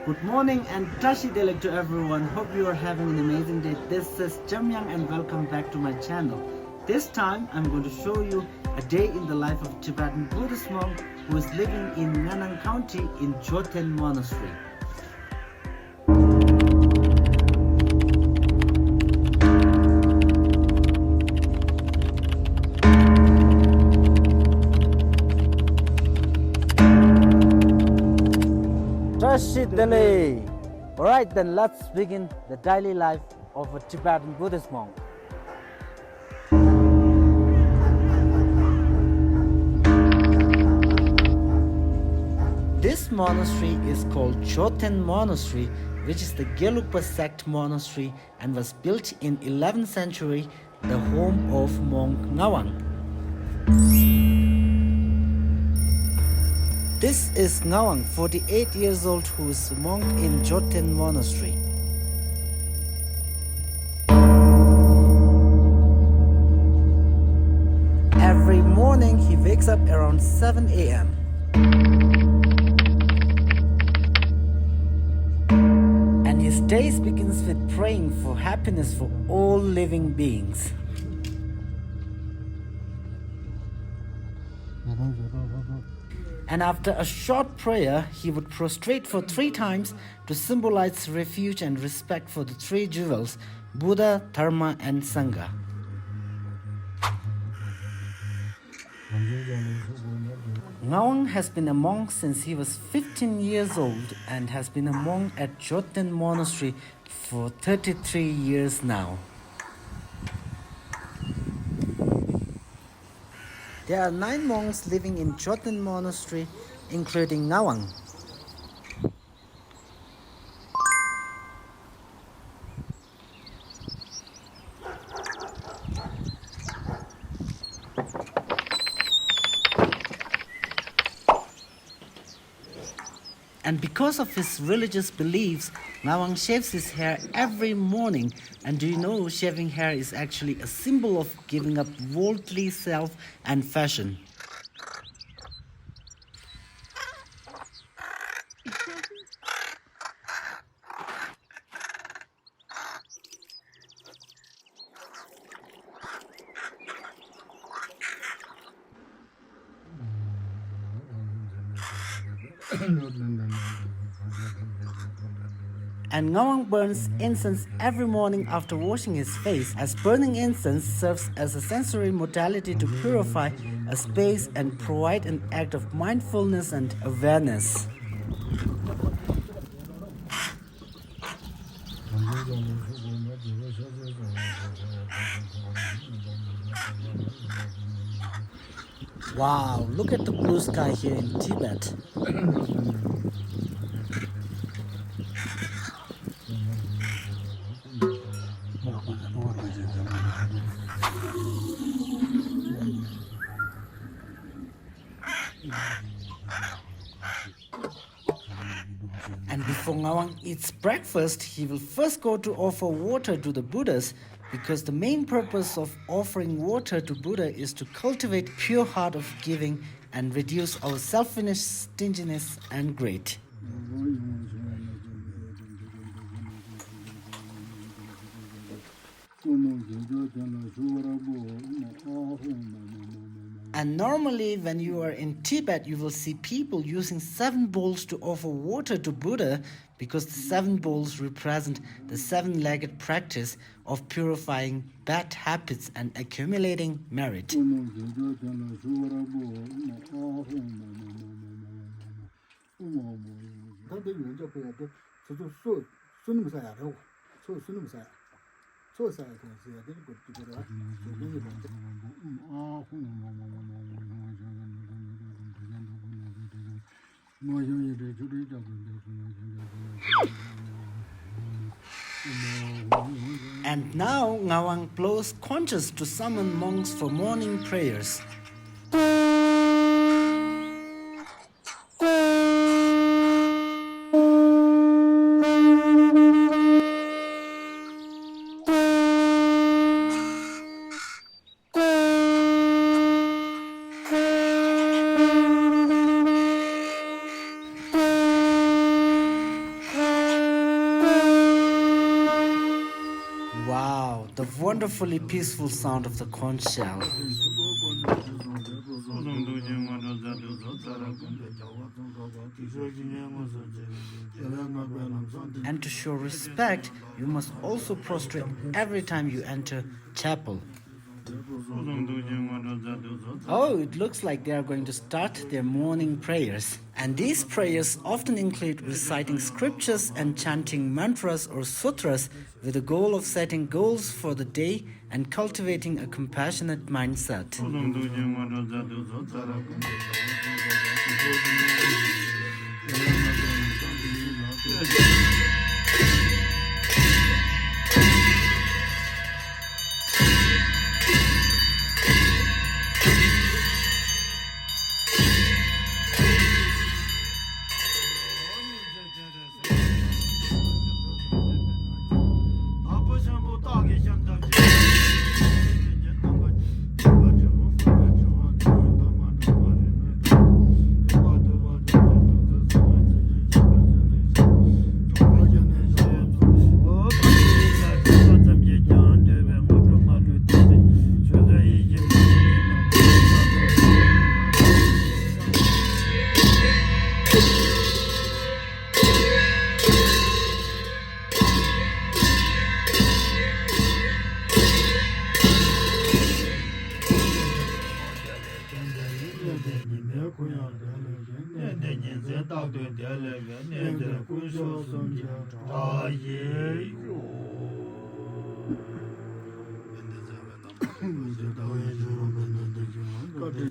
Good morning and Tashi Delek to everyone. Hope you are having an amazing day. This is Jamyang and welcome back to my channel. This time I'm going to show you a day in the life of Tibetan Buddhist monk who is living in Namdang County in Joten Monastery. Alright, then let's begin the daily life of a Tibetan Buddhist monk. This monastery is called Joten Monastery, which is the Gelugpa sect monastery and was built in 11th century, the home of monk Ngawang. This is Ngawang, 48 years old, who is a monk in Joten Monastery. Every morning he wakes up around 7 a.m. And his days begins with praying for happiness for all living beings. And after a short prayer, he would prostrate for 3 times to symbolize refuge and respect for the 3 jewels, Buddha, Dharma and Sangha. Ngawang has been a monk since he was 15 years old and has been a monk at Joten Monastery for 33 years now. There are 9 monks living in Joten Monastery, including Ngawang. And because of his religious beliefs, Ngawang shaves his hair every morning. And do you know, shaving hair is actually a symbol of giving up worldly self and fashion. And Ngawang burns incense every morning after washing his face, as burning incense serves as a sensory modality to purify a space and provide an act of mindfulness and awareness. Wow, look at the blue sky here in Tibet. And before Ngawang eats breakfast, he will first go to offer water to the Buddhas, because the main purpose of offering water to Buddha is to cultivate pure heart of giving and reduce our selfishness, stinginess and greed. And normally when you are in Tibet, you will see people using 7 bowls to offer water to Buddha, because the 7 bowls represent the 7-legged practice of purifying bad habits and accumulating merit. And now Ngawang blows conches to summon monks for morning prayers. wonderfully peaceful sound of the conch shell. And to show respect, you must also prostrate every time you enter chapel. Oh, it looks like they are going to start their morning prayers. And these prayers often include reciting scriptures and chanting mantras or sutras with the goal of setting goals for the day and cultivating a compassionate mindset.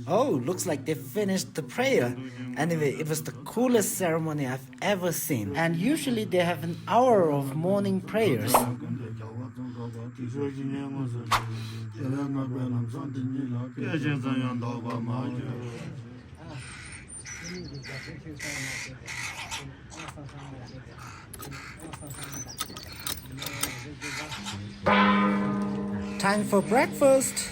Oh, looks like they finished the prayer. Anyway, it was the coolest ceremony I've ever seen. And usually they have an hour of morning prayers. Time for breakfast.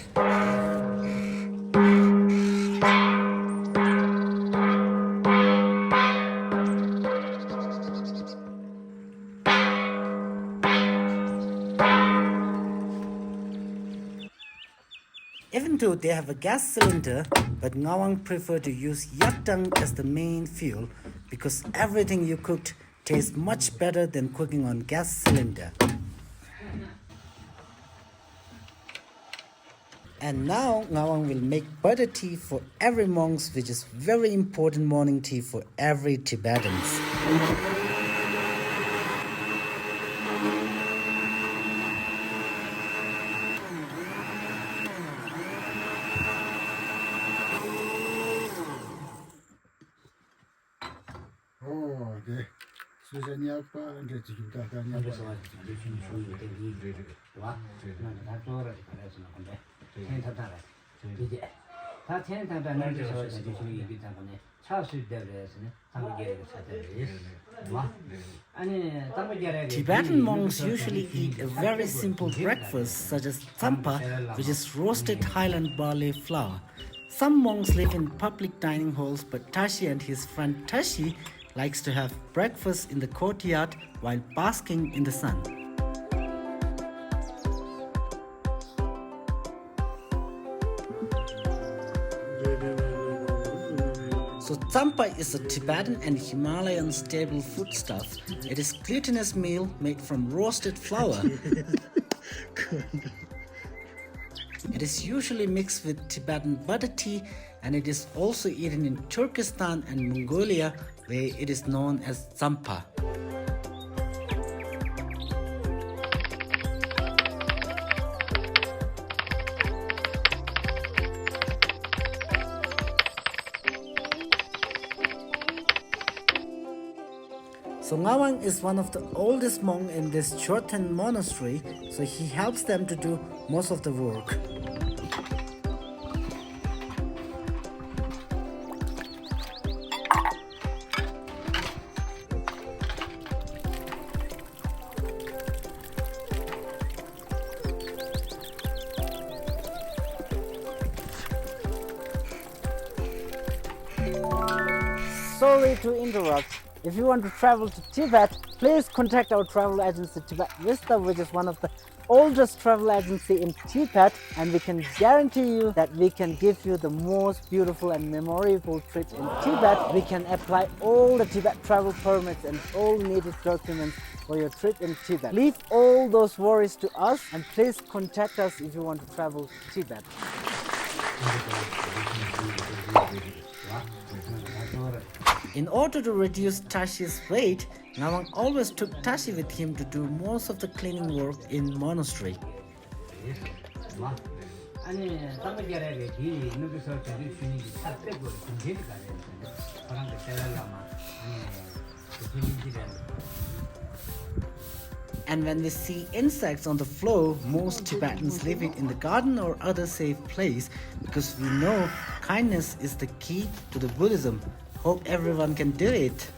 Even though they have a gas cylinder, but Ngawang prefer to use yaktang as the main fuel because everything you cooked tastes much better than cooking on gas cylinder. And now Ngawang will make butter tea for every monks, which is very important morning tea for every Tibetans. Tibetan monks usually eat a very simple breakfast such as tsampa, which is roasted highland barley flour. Some monks live in public dining halls, but Tashi and his friend Tashi likes to have breakfast in the courtyard while basking in the sun. So tsampa is a Tibetan and Himalayan staple foodstuff. It is glutinous meal made from roasted flour. It is usually mixed with Tibetan butter tea, and it is also eaten in Turkestan and Mongolia, where it is known as tsampa. So Ngawang is one of the oldest monks in this Tibetan monastery, so he helps them to do most of the work. Sorry to interrupt, If you want to travel to Tibet, please contact our travel agency Tibet Vista, which is one of the oldest travel agency in Tibet, and we can guarantee you that we can give you the most beautiful and memorable trip in Tibet. We can apply all the Tibet travel permits and all needed documents for your trip in Tibet. Leave all those worries to us and please contact us if you want to travel to Tibet. In order to reduce Tashi's weight, Ngawang always took Tashi with him to do most of the cleaning work in monastery. And when we see insects on the floor, most Tibetans leave it in the garden or other safe place because we know kindness is the key to the Buddhism. Hope everyone can do it.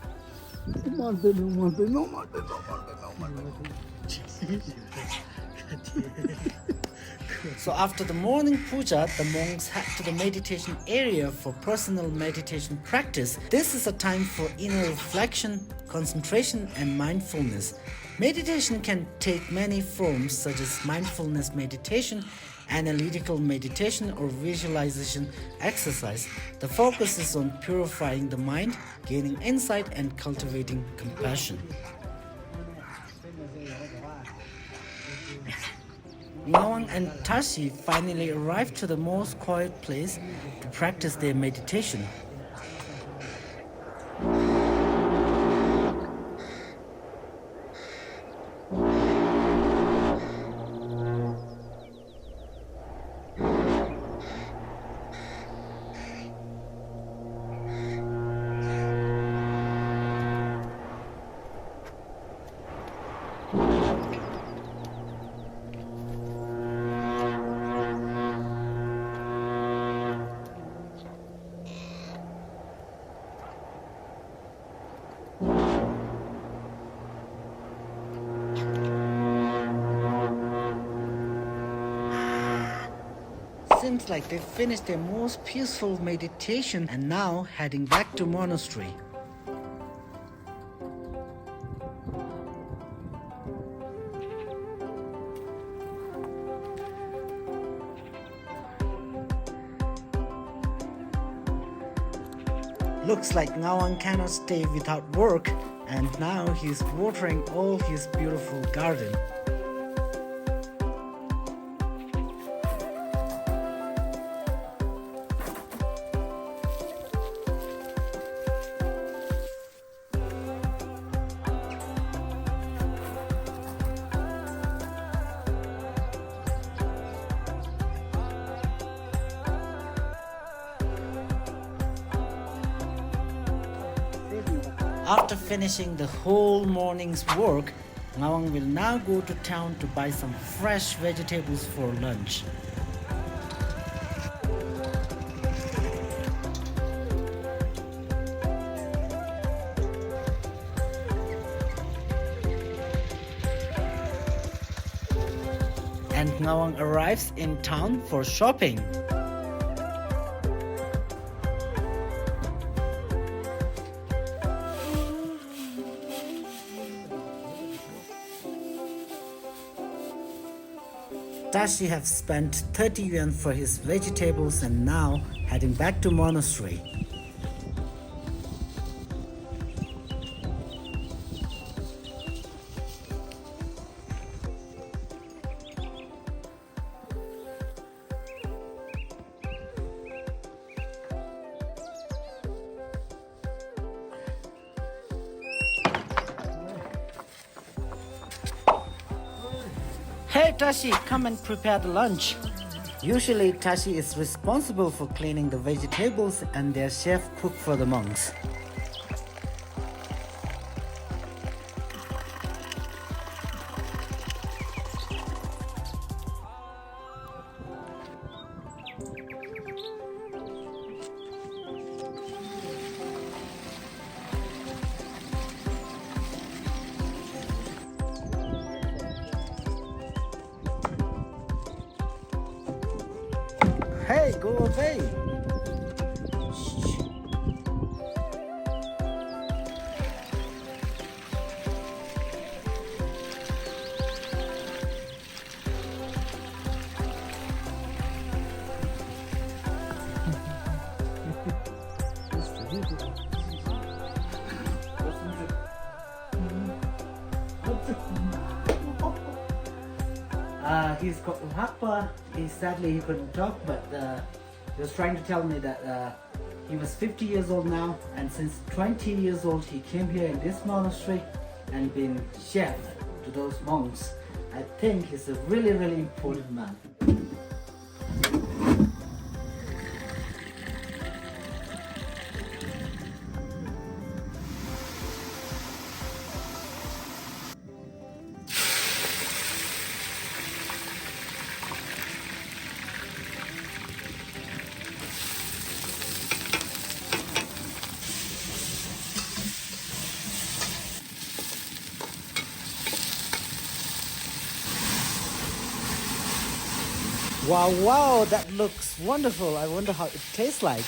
So after the morning puja, the monks head to the meditation area for personal meditation practice. This is a time for inner reflection, concentration and mindfulness. Meditation can take many forms such as mindfulness meditation, analytical meditation or visualization exercise. The focus is on purifying the mind, gaining insight and cultivating compassion. Ngawang and Tashi finally arrived to the most quiet place to practice their meditation. Seems like they finished their most peaceful meditation and now heading back to monastery. Looks like Ngawang cannot stay without work, and now he's watering all his beautiful garden. After finishing the whole morning's work, Ngawang will now go to town to buy some fresh vegetables for lunch. And Ngawang arrives in town for shopping. Tashi have spent 30 yuan for his vegetables and now heading back to monastery. Hey Tashi, come and prepare the lunch. Usually Tashi is responsible for cleaning the vegetables and their chef cook for the monks. Hey, go away! He's called Hakpa. Sadly he couldn't talk, but he was trying to tell me that he was 50 years old now, and since 20 years old he came here in this monastery and been chef to those monks. I think he's a really, really important man. Wow, wow, that looks wonderful. I wonder how it tastes like.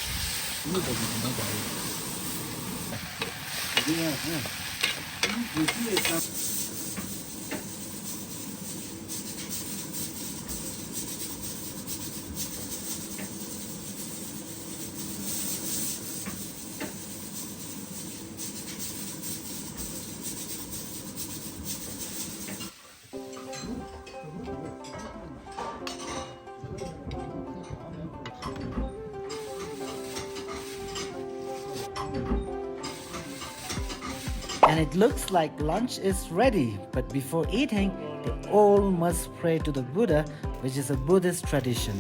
And it looks like lunch is ready, but before eating, they all must pray to the Buddha, which is a Buddhist tradition.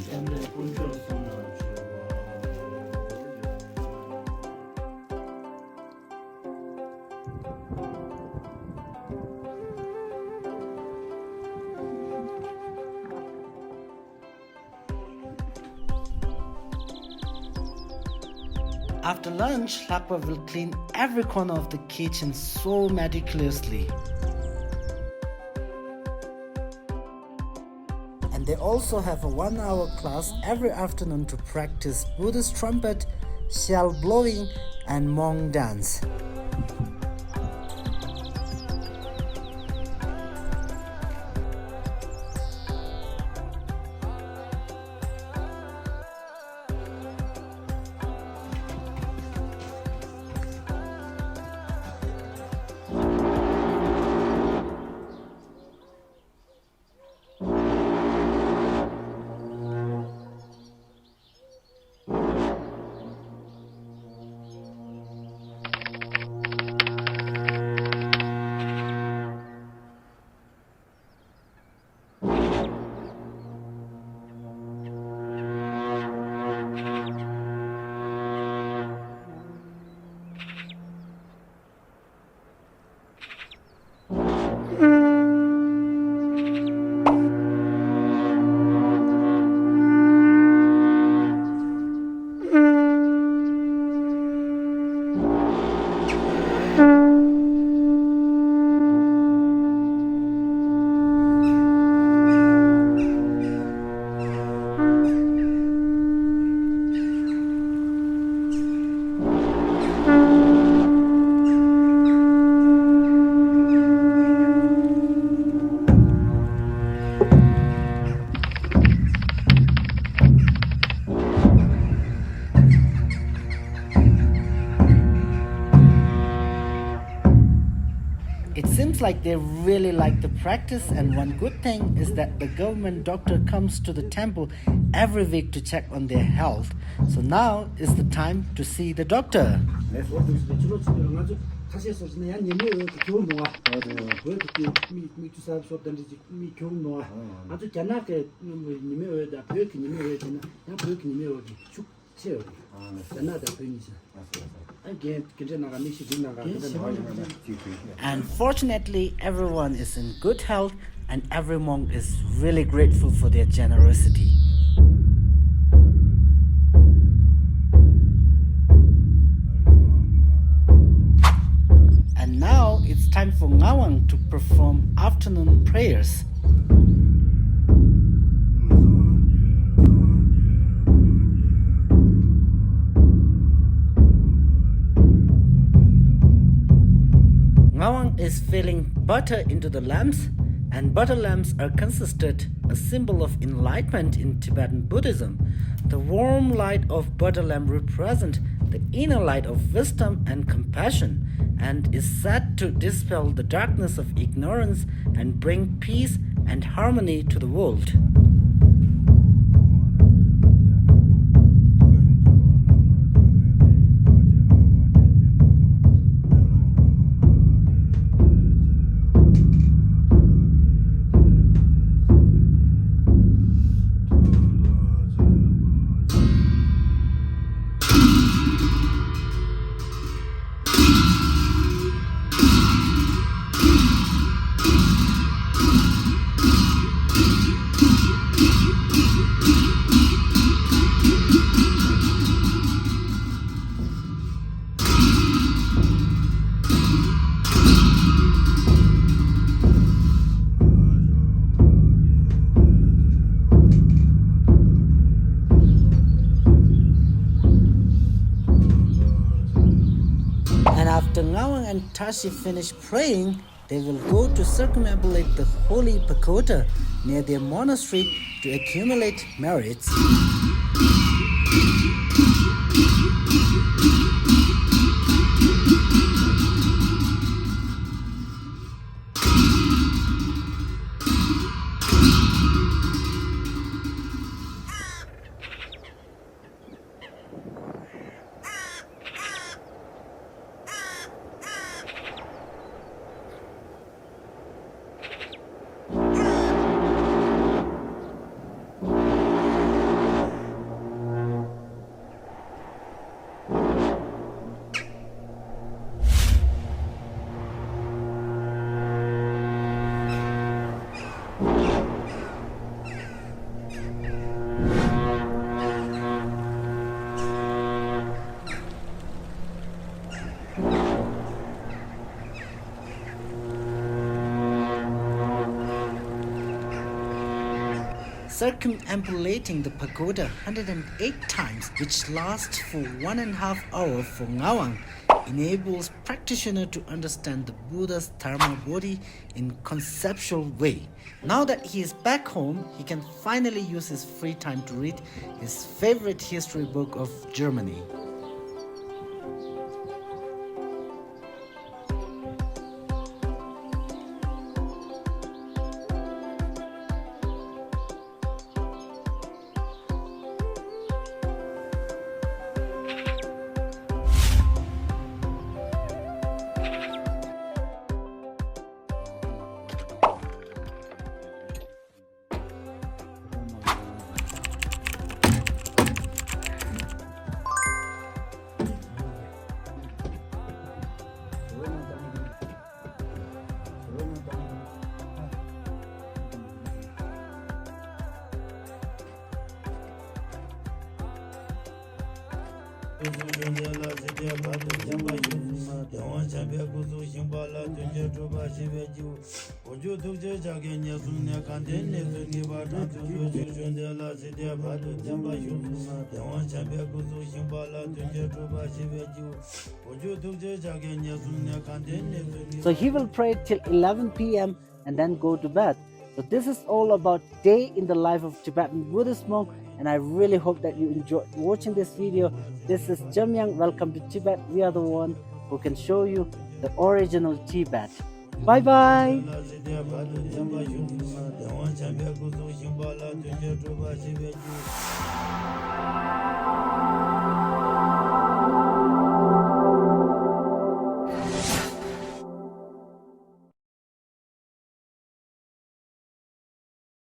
After lunch, Lakpa will clean every corner of the kitchen so meticulously. And they also have a 1-hour class every afternoon to practice Buddhist trumpet, shell blowing, and monk dance. Seems like they really like the practice, and one good thing is that the government doctor comes to the temple every week to check on their health. So now is the time to see the doctor. And fortunately, everyone is in good health, and every monk is really grateful for their generosity. And now it's time for Ngawang to perform afternoon prayers. Ngawang is filling butter into the lamps, and butter lamps are considered a symbol of enlightenment in Tibetan Buddhism. The warm light of butter lamp represents the inner light of wisdom and compassion, and is said to dispel the darkness of ignorance and bring peace and harmony to the world. And after Ngawang and Tashi finish praying, they will go to circumambulate the holy pagoda near their monastery to accumulate merits. Circumambulating the pagoda 108 times, which lasts for 1.5 hours for Ngawang, enables practitioner to understand the Buddha's Dharma body in conceptual way. Now that he is back home, he can finally use his free time to read his favorite history book of Germany. So he will pray till 11 p.m. and then go to bed. So this is all about day in the life of Tibetan Buddhist monk, and I really hope that you enjoyed watching this video. This is Jamyang. Welcome to Tibet. We are the one who can show you the original Tibet. Bye bye.